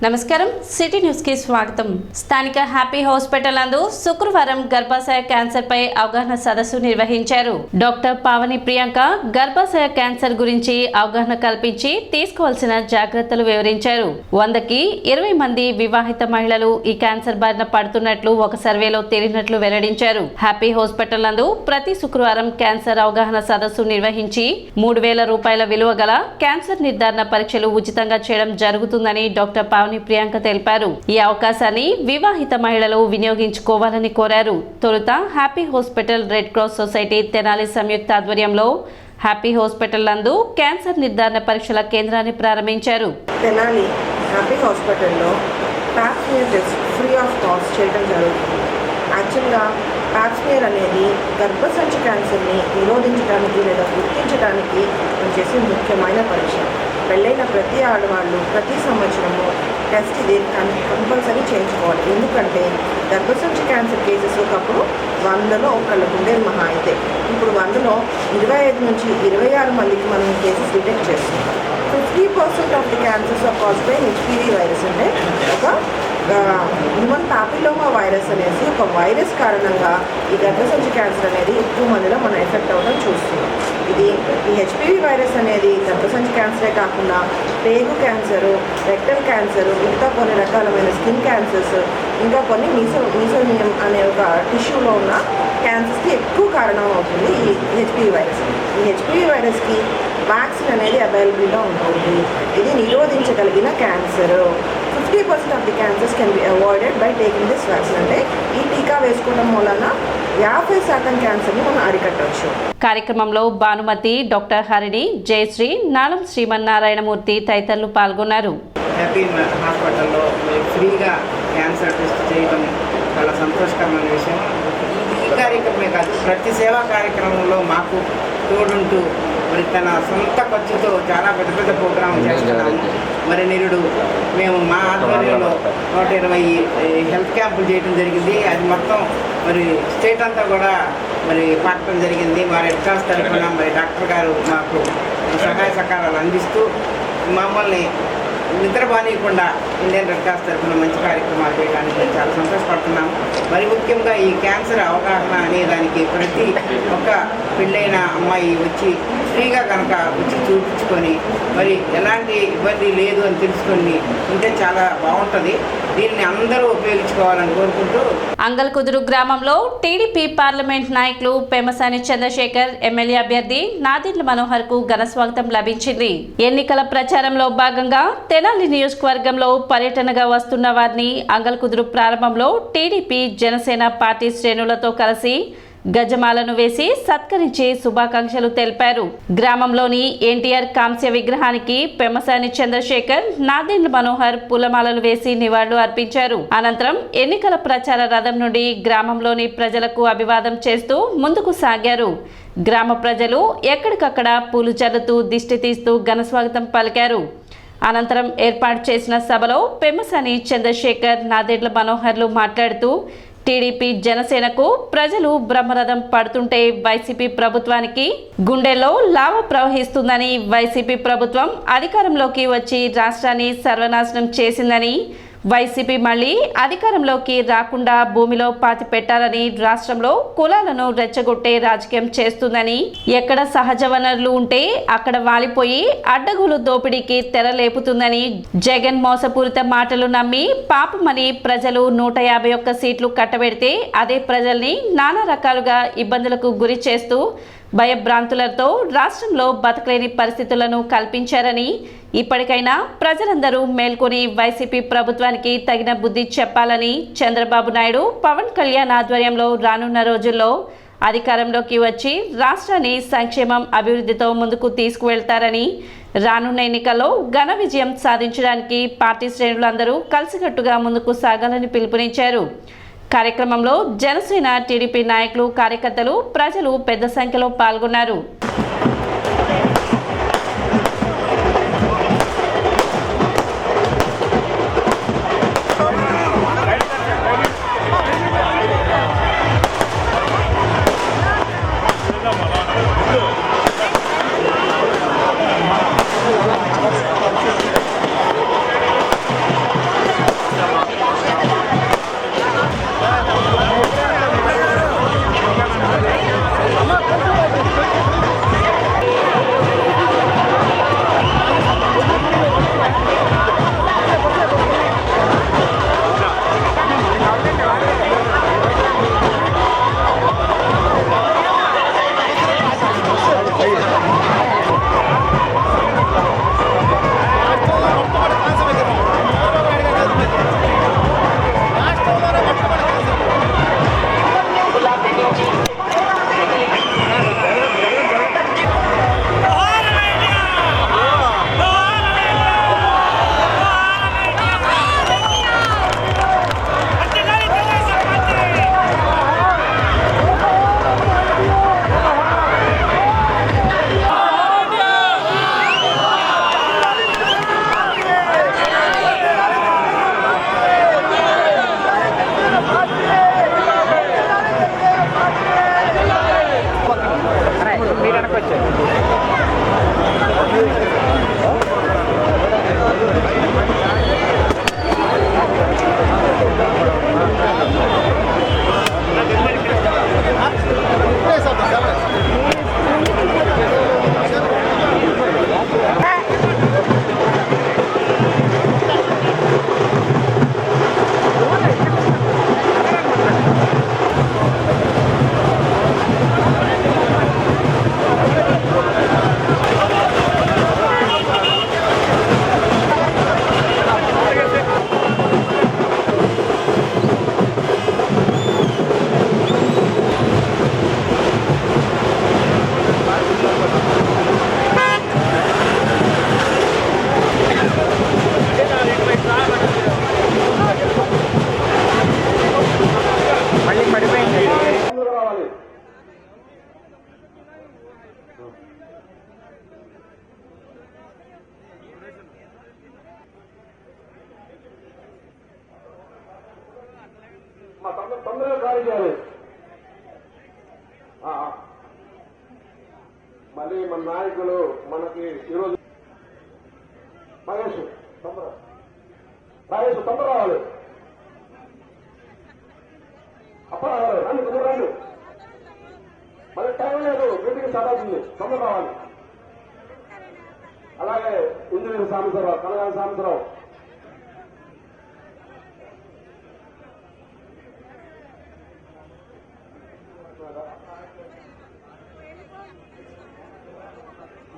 నమస్కారం city news కి స్వాగతం। స్థానిక హ్యాపీ హాస్పిటల్ నందు శుక్రవారం గర్భాశయ క్యాన్సర్ పై అవగాహన సదస్సు నిర్వహించారు। డాక్టర్ పావని ప్రియాంక గర్భాశయ క్యాన్సర్ గురించి అవగాహన కల్పించి తీసుకోవాల్సిన జాగ్రత్తలు వివరించారు। 100కి 20 మంది వివాహిత మహిళలు ఈ క్యాన్సర్ బారిన పడుతున్నట్లు ఒక సర్వేలో తేలినట్లు వెల్లడించారు। హ్యాపీ హాస్పిటల్ నందు ప్రతి శుక్రవారం క్యాన్సర్ అవగాహన సదస్సు నిర్వహించి 3000 రూపాయల విలువ గల క్యాన్సర్ నిర్ధారణ పరీక్షలు ఉచితంగా చేయడం జరుగుతుందని డాక్టర్ పావని ప్రియాంక తెలిపారు। ఈ అవకాశాన్ని వివాహిత మహిళలు వినియోగించుకోవాలని కోరారు। తొలుత Happy Hospital Red Cross Society Tenali సంయుక్త ఆధ్వర్యంలో హ్యాపీ హాస్పిటల్ నందు క్యాన్సర్ నిర్ధారణ పరీక్షల కేంద్రాన్ని ప్రారంభించారు। తెనాలి హ్యాపీ హాస్పిటల్లో pap smear test free of cost చేయడం జరుగుతుంది। యాక్చువల్గా ప్యాప్ స్మియర్ అనేది గర్భసంచి క్యాన్సర్ని నిరోధించడానికి లేదా గుర్తించడానికి చేసే ముఖ్యమైన పరీక్ష। పెళ్ళైన ప్రతి ఆడవాళ్ళు ప్రతి సంవత్సరము టెస్ట్ ఇది కంపల్సరీ చేయించుకోవాలి। ఎందుకంటే గర్భసంచి క్యాన్సర్ కేసెస్ ఒకప్పుడు 100లో ఒకళ్ళకు ఉండేది మహా అయితే, ఇప్పుడు 100లో 25 నుంచి 26 మందికి మనం కేసెస్ డిటెక్ట్ చేస్తున్నాం। 50% of the cancers are caused by HPV virus అంటే ఒక హ్యూమన్ పాపిలోమా వైరస్ అనేసి ఒక వైరస్ కారణంగా ఈ గర్భసంచి క్యాన్సర్ అనేది ఎక్కువ మందిలో మనం ఎఫెక్ట్ అవ్వడం చూస్తున్నాం। ఈ హెచ్పివి వైరస్ అనేది గర్భసంచి క్యాన్సరే కాకుండా పేగు క్యాన్సరు, రెక్టల్ క్యాన్సరు, ఇంకా కొన్ని రకాలమైన స్కిన్ క్యాన్సర్స్, ఇంకా కొన్ని మీసోనియం అనే ఒక టిష్యూలో ఉన్న క్యాన్సర్స్కి ఎక్కువ కారణం అవుతుంది ఈ హెచ్పివి వైరస్। ఈ హెచ్పివి వైరస్కి వ్యాక్సిన్ అనేది అవైలబుల్గా ఉంటుంది। ఇది నిరోధించగలిగిన cancer. 50% of the cancers can be avoided by taking this vaccine. అంటే ఈ టీకా వేసుకోవడం వలన 50% క్యాన్సర్ని మనం అరికట్టవచ్చు। కార్యక్రమంలో భానుమతి, డాక్టర్ హరిణి, జయశ్రీ, నాలం శ్రీమన్నారాయణమూర్తి తదితరులు పాల్గొన్నారు। హ్యాపీ హాస్పిటల్లో ఫ్రీగా క్యాన్సర్ టెస్ట్ చేయడం చాలా సంతోషకరమైన విషయం। ఈ కార్యక్రమమే కాదు, ప్రతి సేవా కార్యక్రమంలో మాకు తోడుంటూ మరి తన సొంత ఖర్చుతో చాలా పెద్ద పెద్ద ప్రోగ్రాం చేస్తున్నాము। మరి నిరుడు మేము మా ఆధ్వర్యంలో 120 హెల్త్ క్యాంపులు చేయడం జరిగింది। అది మొత్తం మరి స్టేట్ అంతా కూడా మరి పాటడం జరిగింది। మా రెడ్ క్రాస్ తరఫున మరి డాక్టర్ గారు మాకు సహాయ సహకారాలు అందిస్తూ మమ్మల్ని నిద్రబానియకుండా ఇండియన్ రెడ్ క్రాస్ తరఫున మంచి కార్యక్రమాలు చేయడానికి చాలా సంతోషపడుతున్నాము। మరి ముఖ్యంగా ఈ క్యాన్సర్ అవగాహన అనే దానికి ప్రతి ఒక్క పెళ్ళైన అమ్మాయి వచ్చి ఫ్రీగా కనుక వచ్చి చూపించుకొని మరి ఎలాంటి ఇబ్బంది లేదు అని తెలుసుకొని ఉంటే చాలా బాగుంటుంది। దీన్ని అందరూ ఉపయోగించుకోవాలని కోరుకుంటూ అంగల్కుదురు గ్రామంలో టీడీపీ పార్లమెంట్ నాయకులు పెమసాని చంద్రశేఖర్, ఎమ్మెల్యే అభ్యర్థి నాదెండ్ల మనోహర్ కు ఘన స్వాగతం లభించింది। ఎన్నికల ప్రచారంలో భాగంగా తెనాలి నియోజకవర్గంలో పర్యటనగా వస్తున్న వారిని అంగల్కుదురు ప్రారంభంలో టీడీపీ జనసేన పార్టీ శ్రేణులతో కలిసి గజమాలను వేసి సత్కరించి శుభాకాంక్షలు తెలిపారు। గ్రామంలోని ఎన్టీఆర్ కాంస్య విగ్రహానికి పెమసాని చంద్రశేఖర్, నాదెండ్ల మనోహర్ పూలమాలలు వేసి నివాళులు అర్పించారు। అనంతరం ఎన్నికల ప్రచార రథం నుండి గ్రామంలోని ప్రజలకు అభివాదం చేస్తూ ముందుకు సాగారు। గ్రామ ప్రజలు ఎక్కడికక్కడ పూలు చల్లుతూ దిష్టి తీస్తూ ఘన స్వాగతం పలికారు। అనంతరం ఏర్పాటు చేసిన సభలో పెమసాని చంద్రశేఖర్, నాదెండ్ల మనోహర్లు మాట్లాడుతూ టీడీపీ జనసేనకు ప్రజలు బ్రహ్మరథం పడుతుంటే వైసీపీ ప్రభుత్వానికి గుండెల్లో లావ ప్రవహిస్తుందని, వైసీపీ ప్రభుత్వం అధికారంలోకి వచ్చి రాష్ట్రాన్ని సర్వనాశనం చేసిందని, వైసీపీ మళ్ళీ అధికారంలోకి రాకుండా భూమిలో పాతి పెట్టాలని, రాష్ట్రంలో కులాలను రెచ్చగొట్టే రాజకీయం చేస్తుందని, ఎక్కడ సహజ వనరులు ఉంటే అక్కడ వాలిపోయి అడ్డగోలు దోపిడీకి తెరలేపుతుందని, జగన్ మోసపూరిత మాటలు నమ్మి పాపమని ప్రజలు 151 సీట్లు కట్టబెడితే అదే ప్రజల్ని నానా రకాలుగా ఇబ్బందులకు గురి చేస్తూ భయభ్రాంతులతో రాష్ట్రంలో బతకలేని పరిస్థితులను కల్పించారని, ఇప్పటికైనా ప్రజలందరూ మేల్కొని వైసీపీ ప్రభుత్వానికి తగిన బుద్ధి చెప్పాలని, చంద్రబాబు నాయుడు, పవన్ కళ్యాణ్ ఆధ్వర్యంలో రానున్న రోజుల్లో అధికారంలోకి వచ్చి రాష్ట్రాన్ని సంక్షేమం, అభివృద్ధితో ముందుకు తీసుకువెళ్తారని, రానున్న ఎన్నికల్లో ఘన విజయం సాధించడానికి పార్టీ శ్రేణులందరూ కలిసికట్టుగా ముందుకు సాగాలని పిలుపునిచ్చారు। కార్యక్రమంలో జనసేన, టీడీపీ నాయకులు, కార్యకర్తలు, ప్రజలు పెద్ద సంఖ్యలో పాల్గొన్నారు। తొందరగా ఖాళీ చేయాలి. మళ్ళీ మన నాయకులు మనకి ఈరోజు మహేష్ తొందర రావాలి. అప్పుడు రావాలి, రండి తొందర రండి. మళ్ళీ టైం లేదు, మీటింగ్ స్టార్ట్ అవుతుంది, తొందర రావాలి. అలాగే ఇంజనీర్ సాంబశివరావు, కనగాల సాంబశివరావు.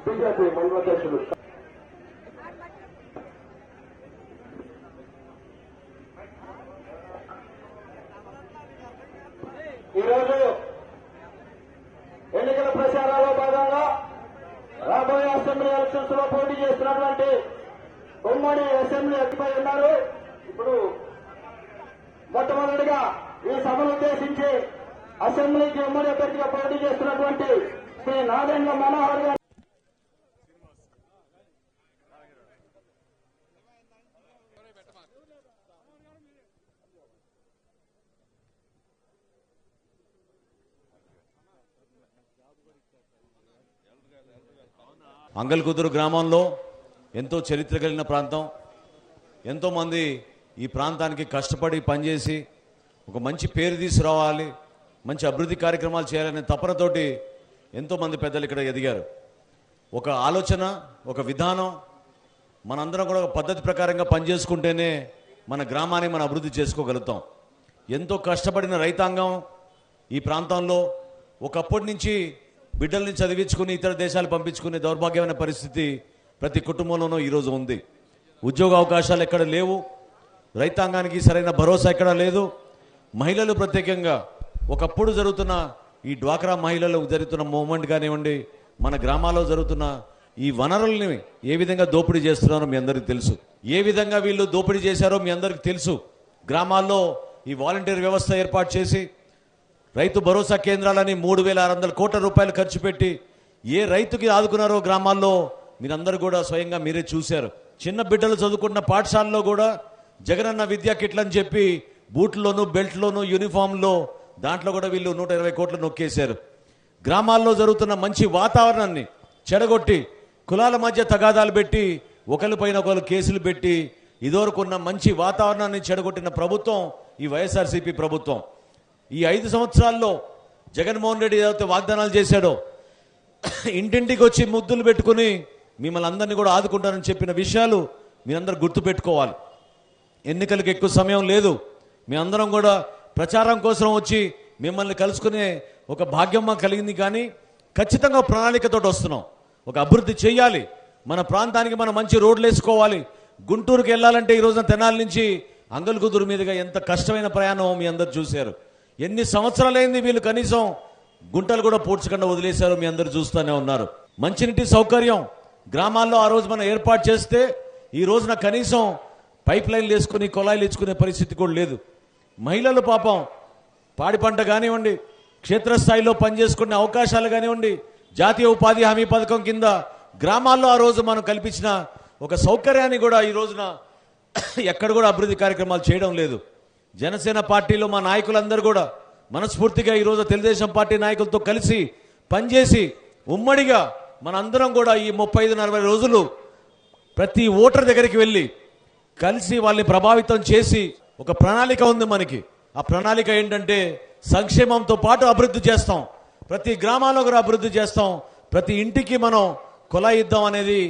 బీజేపీ మండల అధ్యక్షుడు. ఈరోజు ఎన్నికల ప్రచారాల్లో భాగంగా రాబోయే అసెంబ్లీ ఎలక్షన్స్ లో పోటీ చేస్తున్నటువంటి ఉమ్మడి అసెంబ్లీ అతిపై ఉన్నారు. ఇప్పుడు మొట్టమొదటిగా ఈ సభను ఉద్దేశించి అసెంబ్లీకి ఉమ్మడి అభ్యర్థిగా పోటీ చేస్తున్నటువంటి శ్రీ నాదెండ్ల మనోహర్ గారు అంగల్కుదురు గ్రామంలో ఎంతో చరిత్ర కలిగిన ప్రాంతం. ఎంతోమంది ఈ ప్రాంతానికి కష్టపడి పనిచేసి ఒక మంచి పేరు తీసుకురావాలి, మంచి అభివృద్ధి కార్యక్రమాలు చేయాలనే తపనతోటి ఎంతోమంది పెద్దలు ఇక్కడ ఎదిగారు. ఒక ఆలోచన, ఒక విధానం, మనందరం కూడా ఒక పద్ధతి ప్రకారంగా పనిచేసుకుంటేనే మన గ్రామాన్ని మనం అభివృద్ధి చేసుకోగలుగుతాం. ఎంతో కష్టపడిన రైతాంగం ఈ ప్రాంతంలో ఒకప్పటి నుంచి బిడ్డల్ని చదివించుకుని ఇతర దేశాలు పంపించుకునే దౌర్భాగ్యమైన పరిస్థితి ప్రతి కుటుంబంలోనూ ఈరోజు ఉంది. ఉద్యోగ అవకాశాలు ఎక్కడ లేవు, రైతాంగానికి సరైన భరోసా ఎక్కడ లేదు. మహిళలు ప్రత్యేకంగా ఒకప్పుడు జరుగుతున్న ఈ డ్వాక్రా మహిళలు జరుగుతున్న మూవ్మెంట్ కానివ్వండి, మన గ్రామాల్లో జరుగుతున్న ఈ వనరుల్ని ఏ విధంగా దోపిడీ చేస్తున్నారో మీ అందరికీ తెలుసు. ఏ విధంగా వీళ్ళు దోపిడీ చేశారో మీ అందరికీ తెలుసు. గ్రామాల్లో ఈ వాలంటీర్ వ్యవస్థ ఏర్పాటు చేసి రైతు భరోసా కేంద్రాలని 3,600 కోట్ల రూపాయలు ఖర్చు పెట్టి ఏ రైతుకి ఆదుకున్నారో గ్రామాల్లో మీరందరూ కూడా స్వయంగా మీరే చూశారు. చిన్న బిడ్డలు చదువుకున్న పాఠశాలలో కూడా జగనన్న విద్యా కిట్లు అని చెప్పి బూట్లోను, బెల్ట్లోను, యూనిఫామ్లో దాంట్లో కూడా వీళ్ళు 120 కోట్లు నొక్కేశారు. గ్రామాల్లో జరుగుతున్న మంచి వాతావరణాన్ని చెడగొట్టి కులాల మధ్య తగాదాలు పెట్టి ఒకరిపైన ఒకరు కేసులు పెట్టి ఇదివరకు ఉన్న మంచి వాతావరణాన్ని చెడగొట్టిన ప్రభుత్వం ఈ వైఎస్ఆర్సీపీ ప్రభుత్వం. ఈ 5 సంవత్సరాల్లో జగన్మోహన్ రెడ్డి ఏదైతే వాగ్దానాలు చేశాడో, ఇంటింటికి వచ్చి ముద్దులు పెట్టుకుని మిమ్మల్ని అందరినీ కూడా ఆదుకుంటానని చెప్పిన విషయాలు మీరందరూ గుర్తుపెట్టుకోవాలి. ఎన్నికలకు ఎక్కువ సమయం లేదు. మీ అందరం కూడా ప్రచారం కోసం వచ్చి మిమ్మల్ని కలుసుకునే ఒక భాగ్యం మాకు కలిగింది. కానీ ఖచ్చితంగా ప్రణాళికతో వస్తున్నాం. ఒక అభివృద్ధి చేయాలి, మన ప్రాంతానికి మనం మంచి రోడ్లు వేసుకోవాలి. గుంటూరుకి వెళ్ళాలంటే ఈ రోజున తెనాలి నుంచి అంగల్కుదురు మీదుగా ఎంత కష్టమైన ప్రయాణం మీ అందరు చూశారు. ఎన్ని సంవత్సరాలైంది వీళ్ళు కనీసం గుంటలు కూడా పూడ్చకుండా వదిలేశారు, మీ అందరు చూస్తూనే ఉన్నారు. మంచినీటి సౌకర్యం గ్రామాల్లో ఆ రోజు మనం ఏర్పాటు చేస్తే ఈ రోజున కనీసం పైప్ లైన్లు వేసుకుని కొలాయిలు ఇచ్చుకునే పరిస్థితి కూడా లేదు. మహిళలు పాపం పాడి పంట కానివ్వండి, క్షేత్రస్థాయిలో పనిచేసుకునే అవకాశాలు కానివ్వండి, జాతీయ ఉపాధి హామీ పథకం కింద గ్రామాల్లో ఆ రోజు మనం కల్పించిన ఒక సౌకర్యాన్ని కూడా ఈ రోజున ఎక్కడ కూడా అభివృద్ధి కార్యక్రమాలు చేయడం లేదు. జనసేన పార్టీలో మా నాయకులందరూ కూడా మనస్ఫూర్తిగా ఈరోజు తెలుగుదేశం పార్టీ నాయకులతో కలిసి పనిచేసి ఉమ్మడిగా మనందరం కూడా ఈ 35-40 రోజులు ప్రతి ఓటర్ దగ్గరికి వెళ్ళి కలిసి వాళ్ళని ప్రభావితం చేసి ఒక ప్రణాళిక ఉంది మనకి. ఆ ప్రణాళిక ఏంటంటే సంక్షేమంతో పాటు అభివృద్ధి చేస్తాం, ప్రతి గ్రామాల్లో కూడా అభివృద్ధి చేస్తాం, ప్రతి ఇంటికి మనం కొలాయిద్దాం అనేది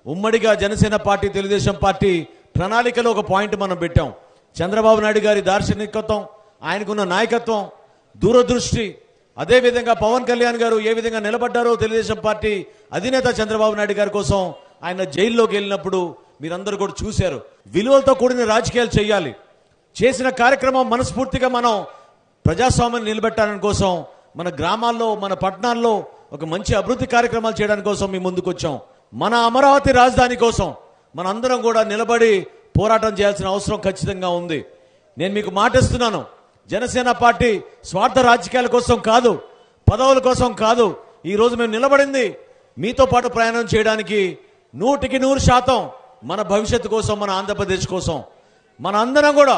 ఉమ్మడిగా జనసేన పార్టీ తెలుగుదేశం పార్టీ ప్రణాళికలో ఒక పాయింట్ మనం పెట్టాం. చంద్రబాబు నాయుడు గారి దార్శనికత్వం, ఆయనకున్న నాయకత్వం, దూరదృష్టి, అదేవిధంగా పవన్ కళ్యాణ్ గారు ఏ విధంగా నిలబడ్డారో తెలుగుదేశం పార్టీ అధినేత చంద్రబాబు నాయుడు గారి కోసం ఆయన జైల్లోకి వెళ్ళినప్పుడు మీరందరూ కూడా చూశారు. విలువలతో కూడిన రాజకీయాలు చేయాలి. చేసిన కార్యక్రమం మనస్ఫూర్తిగా మనం ప్రజాస్వామ్యం నిలబెట్టడానికి కోసం మన గ్రామాల్లో మన పట్టణాల్లో ఒక మంచి అభివృద్ధి కార్యక్రమాలు చేయడానికి కోసం మేము ముందుకు వచ్చాం. మన అమరావతి రాజధాని కోసం మనందరం కూడా నిలబడి పోరాటం చేయాల్సిన అవసరం ఖచ్చితంగా ఉంది. నేను మీకు మాటిస్తున్నాను, జనసేన పార్టీ స్వార్థ రాజకీయాల కోసం కాదు, పదవుల కోసం కాదు. ఈ రోజు మేము నిలబడింది మీతో పాటు ప్రయాణం చేయడానికి 100% మన భవిష్యత్తు కోసం, మన ఆంధ్రప్రదేశ్ కోసం. మన అందరం కూడా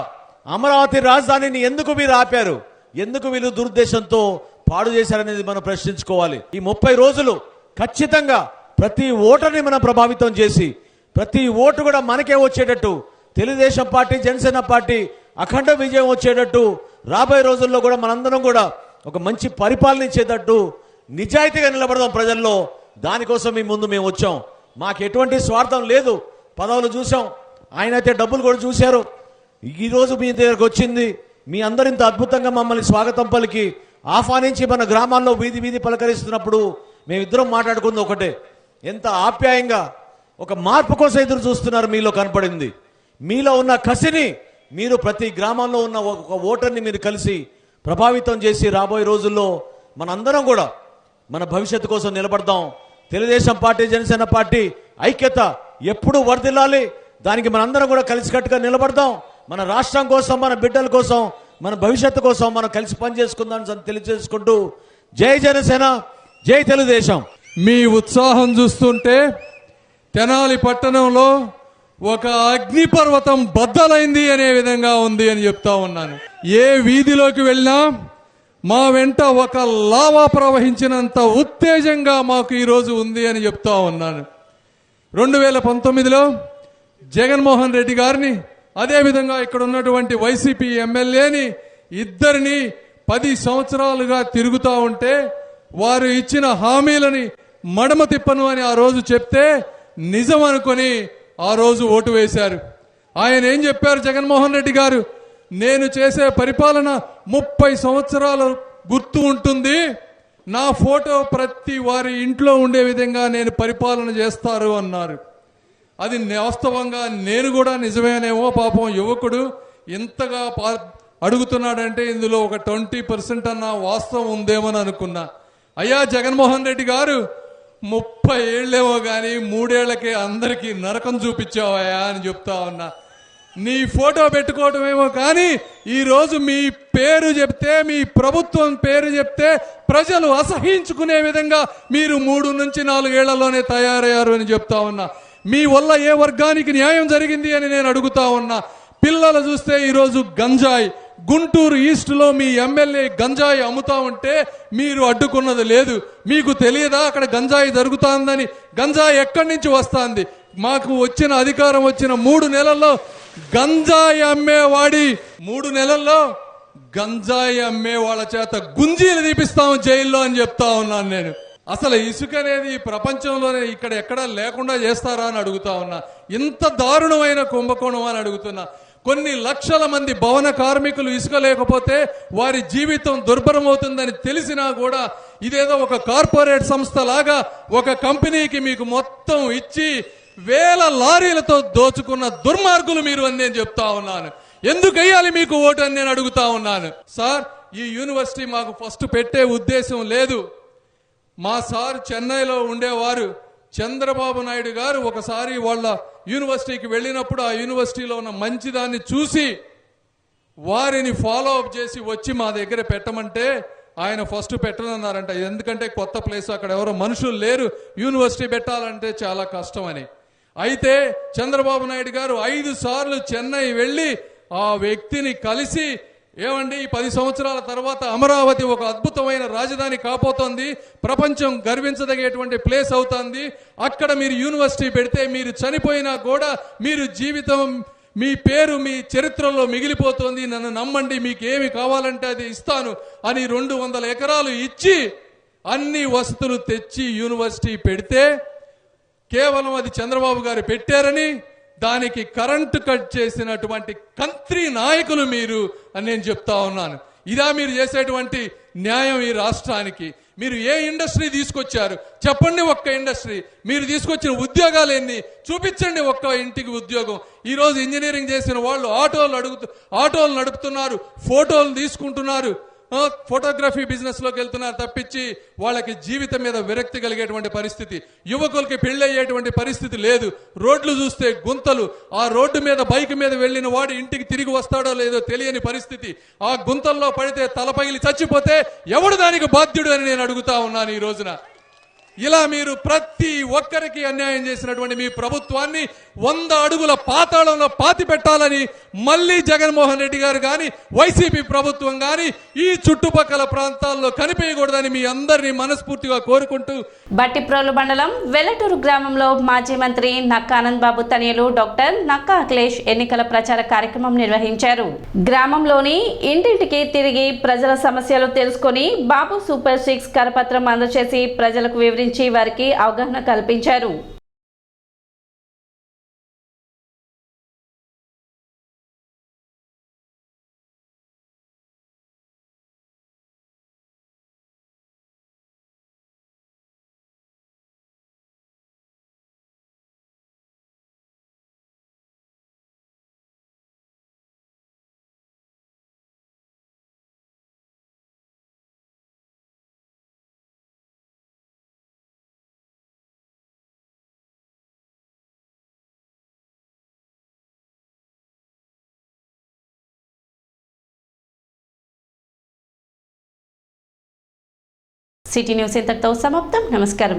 అమరావతి రాజధానిని ఎందుకు మీరు ఆపారు, ఎందుకు వీళ్ళు దురుద్దేశంతో పాడు చేశారనేది మనం ప్రశ్నించుకోవాలి. ఈ 30 రోజులు ఖచ్చితంగా ప్రతి ఓటర్ని మనం ప్రభావితం చేసి ప్రతి ఓటు కూడా మనకే వచ్చేటట్టు, తెలుగుదేశం పార్టీ, జనసేన పార్టీ అఖండ విజయం వచ్చేటట్టు, రాబోయే రోజుల్లో కూడా మనందరం కూడా ఒక మంచి పరిపాలన ఇచ్చేటట్టు నిజాయితీగా నిలబడదాం ప్రజల్లో. దానికోసం మీ ముందు మేము వచ్చాం. మాకు ఎటువంటి స్వార్థం లేదు. పదవులు చూసాం, ఆయన అయితే డబ్బులు కూడా చూశారు. ఈరోజు మీ దగ్గరకు వచ్చింది, మీ అందరు ఇంత అద్భుతంగా మమ్మల్ని స్వాగతం పలికి ఆహ్వానించి మన గ్రామాల్లో వీధి వీధి పలకరిస్తున్నప్పుడు మేమిద్దరం మాట్లాడుకుంది ఒకటే, ఎంత ఆప్యాయంగా ఒక మార్పు కోసం ఎదురు చూస్తున్నారు మీలో కనపడింది. మీలో ఉన్న కసిని మీరు ప్రతి గ్రామంలో ఉన్న ఒక ఓటర్ని మీరు కలిసి ప్రభావితం చేసి రాబోయే రోజుల్లో మనందరం కూడా మన భవిష్యత్తు కోసం నిలబడదాం. తెలుగుదేశం పార్టీ, జనసేన పార్టీ ఐక్యత ఎప్పుడూ వర్ధిల్లాలి. దానికి మనందరం కూడా కలిసికట్టుగా నిలబడదాం. మన రాష్ట్రం కోసం, మన బిడ్డల కోసం, మన భవిష్యత్తు కోసం మనం కలిసి పనిచేసుకుందాం తెలియజేసుకుంటూ జై జనసేన, జై తెలుగుదేశం. మీ ఉత్సాహం చూస్తుంటే తెనాలి పట్టణంలో ఒక అగ్నిపర్వతం బద్దలైంది అనే విధంగా ఉంది అని చెప్తా ఉన్నాను. ఏ వీధిలోకి వెళ్ళినా మా వెంట ఒక లావా ప్రవహించినంత ఉత్తేజంగా మాకు ఈరోజు ఉంది అని చెప్తా ఉన్నాను. 2019లో జగన్మోహన్ రెడ్డి గారిని, అదేవిధంగా ఇక్కడ ఉన్నటువంటి వైసీపీ ఎమ్మెల్యేని ఇద్దరిని 10 సంవత్సరాలుగా తిరుగుతూ ఉంటే వారు ఇచ్చిన హామీలని మడమ తిప్పను అని ఆ రోజు చెప్తే నిజం అనుకొని ఆ రోజు ఓటు వేశారు. ఆయన ఏం చెప్పారు జగన్మోహన్ రెడ్డి గారు, నేను చేసే పరిపాలన 30 సంవత్సరాలు గుర్తు ఉంటుంది, నా ఫోటో ప్రతి వారి ఇంట్లో ఉండే విధంగా నేను పరిపాలన చేస్తారు అన్నారు. అది వాస్తవంగా నేను కూడా నిజమేనేమో, పాపం యువకుడు ఇంతగా అడుగుతున్నాడంటే ఇందులో ఒక 20% అన్న వాస్తవం ఉందేమని అనుకున్నా. అయ్యా జగన్మోహన్ రెడ్డి గారు, 30 ఏళ్ళేమో కానీ 3 ఏళ్లకే అందరికీ నరకం చూపించావయ్యా అని చెప్తా ఉన్నా. నీ ఫోటో పెట్టుకోవటమేమో కానీ ఈరోజు మీ పేరు చెప్తే, మీ ప్రభుత్వం పేరు చెప్తే ప్రజలు అసహించుకునే విధంగా మీరు 3 నుంచి 4 ఏళ్లలోనే తయారయ్యారు అని చెప్తా ఉన్నా. మీ వల్ల ఏ వర్గానికి న్యాయం జరిగింది అని నేను అడుగుతా ఉన్నా. పిల్లలు చూస్తే ఈరోజు గంజాయి, గుంటూరు ఈస్ట్ లో మీ ఎమ్మెల్యే గంజాయి అమ్ముతా ఉంటే మీరు అడ్డుకున్నది లేదు. మీకు తెలియదా అక్కడ గంజాయి జరుగుతుందని? గంజాయి ఎక్కడి నుంచి వస్తుంది? మాకు వచ్చిన అధికారం వచ్చిన 3 నెలల్లో గంజాయి అమ్మేవాడి 3 నెలల్లో గంజాయి అమ్మే వాళ్ళ చేత గుంజీలు తీపిస్తాము జైల్లో అని చెప్తా ఉన్నాను నేను. అసలు ఇసుక అనేది ప్రపంచంలోనే ఇక్కడ ఎక్కడా లేకుండా చేస్తారా అని అడుగుతా ఉన్నా. ఇంత దారుణమైన కుంభకోణం అని అడుగుతున్నా. కొన్ని లక్షల మంది భవన కార్మికులు ఇసుక లేకపోతే వారి జీవితం దుర్భరమవుతుందని తెలిసినా కూడా ఇదేదో ఒక కార్పొరేట్ సంస్థ లాగా ఒక కంపెనీకి మీకు మొత్తం ఇచ్చి వేల లారీలతో దోచుకున్న దుర్మార్గులు మీరు అని నేను చెప్తా ఉన్నాను. ఎందుకు వేయాలి మీకు ఓటు అని నేను అడుగుతా ఉన్నాను. సార్, ఈ యూనివర్సిటీ మాకు ఫస్ట్ పెట్టే ఉద్దేశం లేదు. మా సార్ చెన్నైలో ఉండేవారు. చంద్రబాబు నాయుడు గారు ఒకసారి వాళ్ళ యూనివర్సిటీకి వెళ్ళినప్పుడు ఆ యూనివర్సిటీలో ఉన్న మంచిదాన్ని చూసి వారిని ఫాలో అప్ చేసి వచ్చి మా దగ్గర పెట్టమంటే ఆయన ఫస్ట్ పెట్టనన్నారంట. ఎందుకంటే కొత్త ప్లేస్, అక్కడ ఎవరో మనుషులు లేరు, యూనివర్సిటీ పెట్టాలంటే చాలా కష్టం అని. అయితే చంద్రబాబు నాయుడు గారు 5 సార్లు చెన్నై వెళ్ళి ఆ వ్యక్తిని కలిసి, ఏమండి ఈ 10 సంవత్సరాల తర్వాత అమరావతి ఒక అద్భుతమైన రాజధాని కాబోతోంది, ప్రపంచం గర్వించదగేటువంటి ప్లేస్ అవుతుంది, అక్కడ మీరు యూనివర్సిటీ పెడితే మీరు చనిపోయినా కూడా మీరు జీవితం, మీ పేరు మీ చరిత్రలో మిగిలిపోతుంది, నన్ను నమ్మండి, మీకు ఏమి కావాలంటే అది ఇస్తాను అని 200 ఎకరాలు ఇచ్చి అన్ని వసతులు తెచ్చి యూనివర్సిటీ పెడితే కేవలం అది చంద్రబాబు గారు పెట్టారని దానికి కరెంటు కట్ చేసినటువంటి కంత్రి నాయకులు మీరు అని నేను చెప్తా ఉన్నాను. ఇదా మీరు చేసేటువంటి న్యాయం ఈ రాష్ట్రానికి? మీరు ఏ ఇండస్ట్రీ తీసుకొచ్చారు చెప్పండి, ఒక్క ఇండస్ట్రీ. మీరు తీసుకొచ్చిన ఉద్యోగాలు ఎన్ని చూపించండి, ఒక్క ఇంటికి ఉద్యోగం. ఈరోజు ఇంజనీరింగ్ చేసిన వాళ్ళు ఆటోలు నడుపుతున్నారు, ఫోటోలు తీసుకుంటున్నారు, ఫోటోగ్రఫీ బిజినెస్ లోకి వెళ్తున్నారు తప్పించి వాళ్ళకి జీవితం మీద విరక్తి కలిగేటువంటి పరిస్థితి, యువకులకి పెళ్ళయ్యేటువంటి పరిస్థితి లేదు. రోడ్లు చూస్తే గుంతలు, ఆ రోడ్డు మీద బైక్ మీద వెళ్ళిన వాడు ఇంటికి తిరిగి వస్తాడో లేదో తెలియని పరిస్థితి, ఆ గుంతల్లో పడితే తలపగిలి చచ్చిపోతే ఎవడు దానికి బాధ్యుడు అని నేను అడుగుతా ఉన్నాను ఈ రోజున. ఇలా మీరు ప్రతి ఒక్కరికి అన్యాయం చేసినటువంటి మీ ప్రభుత్వాన్ని 100 అడుగుల పాతాళంలో పాతి పెట్టాలని మళ్ళీ జగన్మోహన్ రెడ్డి గారు కానీ వైసీపీ ప్రభుత్వం కానీ ఈ చుట్టుపక్కల ప్రాంతాల్లో కనిపించకూడదని మీ అందరినీ మనస్ఫూర్తిగా కోరుకుంటూ బట్టిప్రోలు మండలం వెల్లటూరు గ్రామంలో మాజీ మంత్రి నక్కా ఆనంద్ బాబు తనయులు డాక్టర్ నక్కా అఖిలేష్ ఎన్నికల ప్రచార కార్యక్రమం నిర్వహించారు. గ్రామంలోని ఇంటింటికి తిరిగి ప్రజల సమస్యలు తెలుసుకొని బాబు సూపర్ 6 కరపత్రం అందజేసి ప్రజలకు వివరించి వారికి అవగాహన కల్పించారు. సిటీ న్యూస్ ఇంతటితో సమాప్తం. నమస్కారం.